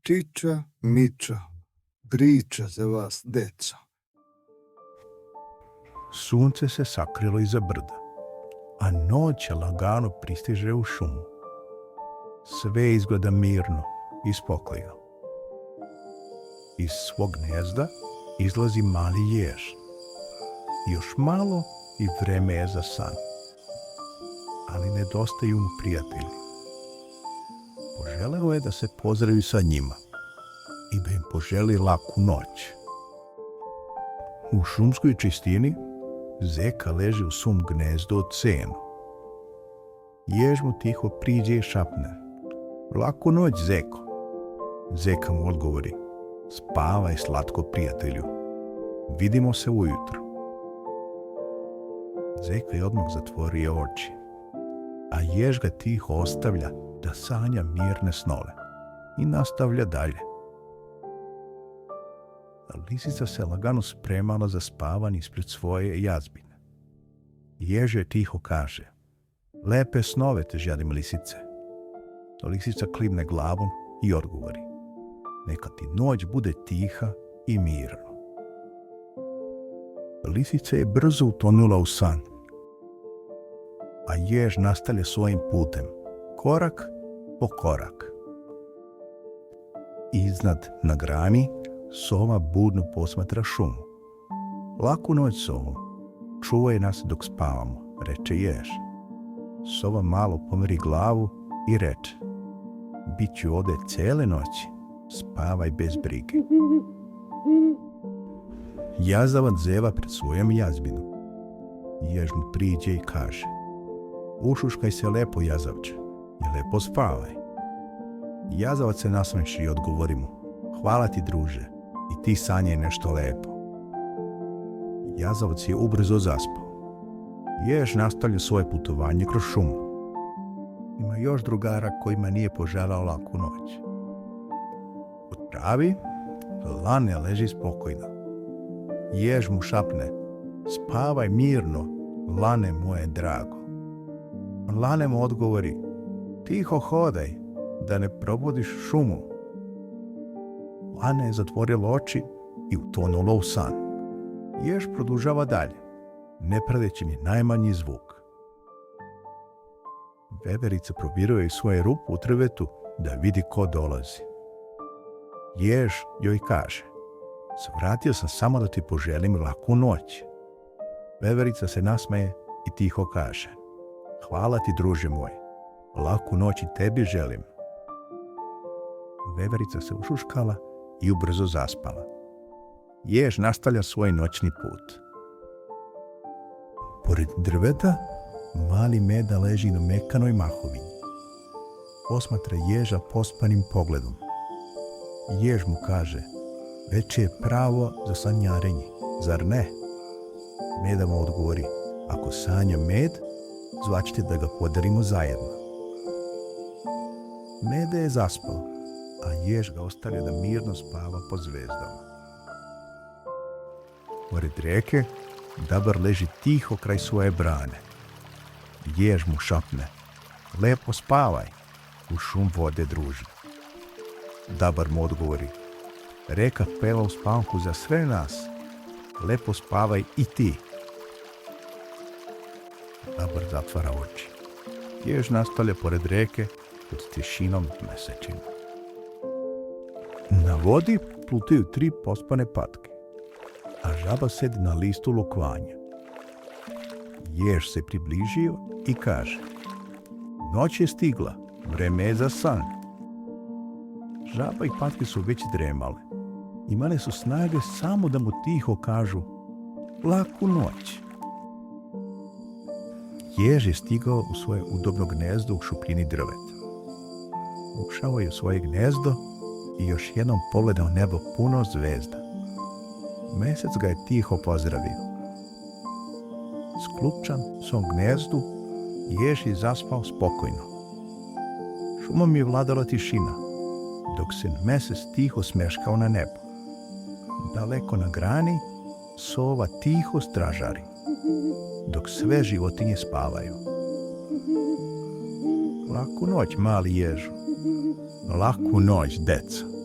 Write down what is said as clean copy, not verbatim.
Čiča, miča, priča za vas, deca. Sunce se sakrilo iza brda, a noć lagano pristiže u šumu. Sve izgleda mirno i spokojno. Iz svog gnezda izlazi mali jež. Još malo i vreme je za san. Ali nedostaju mu prijatelji. Poželeo je da se pozdravi sa njima i da im poželi laku noć. U šumskoj čistini zeka leži u svom gnezdu od senu. Jež mu tiho priđe i šapne: "Laku noć, zeko." Zeka mu odgovori: "Spavaj slatko, prijatelju. Vidimo se ujutro." Zeka je odmah zatvorio oči, a jež ga tiho ostavlja da sanja mirne snove i nastavlja dalje. Lisica se lagano spremala za spavanje ispred svoje jazbine. Jež je tiho kaže: "Lepe snove te želim, lisice." Lisica klimne glavom i odgovori: "Neka ti noć bude tiha i mirna." Lisica je brzo utonula u san, a jež nastavlja svojim putem, korak po korak. Iznad na grani sova budno posmatra šumu. "Laku noć, sovo, čuvaj nas dok spavamo," reče jež. Sova malo pomeri glavu i reče: "Bit ću ovdje cele noći, spavaj bez brige." Jazavac zeva pred svojom jazbinom. Jež mu priđe i kaže: "Ušuškaj se lepo, jazavče, i lepo spavaj." Jazavac se nasmeši i odgovori mu: "Hvala ti, druže, i ti sanjaj nešto lepo." Jazavac je ubrzo zaspao. Jež nastavlja svoje putovanje kroz šumu. Ima još drugara kojima nije poželao laku noć. Od travi lane leži spokojno. Jež mu šapne: "Spavaj mirno, lane moje drago." Lane mu odgovori: "Tiho hodaj, da ne probudiš šumu." Lane je zatvorila oči i utonula u san. Jež produžava dalje, ne pradeći ni najmanji zvuk. Veverica probiruje iz svoje rupe u drvetu da vidi ko dolazi. Jež joj kaže: "Svratio sam samo da ti poželim laku noć." Veverica se nasmeje i tiho kaže: "Hvala ti, druže moj, laku noć i tebi želim." Veverica se ušuškala i ubrzo zaspala. Jež nastavlja svoj noćni put. Pored drveta mali Meda leži na mekanoj mahovini. Posmatra ježa pospanim pogledom. Jež mu kaže: "Već je pravo za sanjarenje, zar ne?" Meda mu odgovori: "Ako sanja med, zvaćete da ga podarimo zajedno." Meda je zaspao, a jež ga ostavlja da mirno spava po zvezdama. Pored reke dabar leži tiho kraj svoje brane. Jež mu šapne: "Lepo spavaj, u šum vode, druže." Dabar mu odgovori: "Reka peva uspanku za sve nas, lepo spavaj i ti." Dabar zatvara oči. Jež nastavlja pored reke pod tišinom mesečina. Na vodi plutaju 3 pospane patke, a žaba sedi na listu lokvanja. Jež se približio i kaže: "Noć je stigla, vreme je za san." Žaba i patke su već dremale. Imale su snage samo da mu tiho kažu: "Laku noć." Jež je stigao u svoje udobno gnezdo u šupljini drveta. Ušao je u svoje gnezdo i još jednom pogledao nebo puno zvezda. Mesec ga je tiho pozdravio. Sklupčan u svom gnezdu, jež je zaspao spokojno. Šumom je vladala tišina, dok se mesec tiho smeškao na nebu. Daleko na grani sova tiho stražari, dok sve životinje spavaju. Laku noć, mali ježu. Laku noć, deca.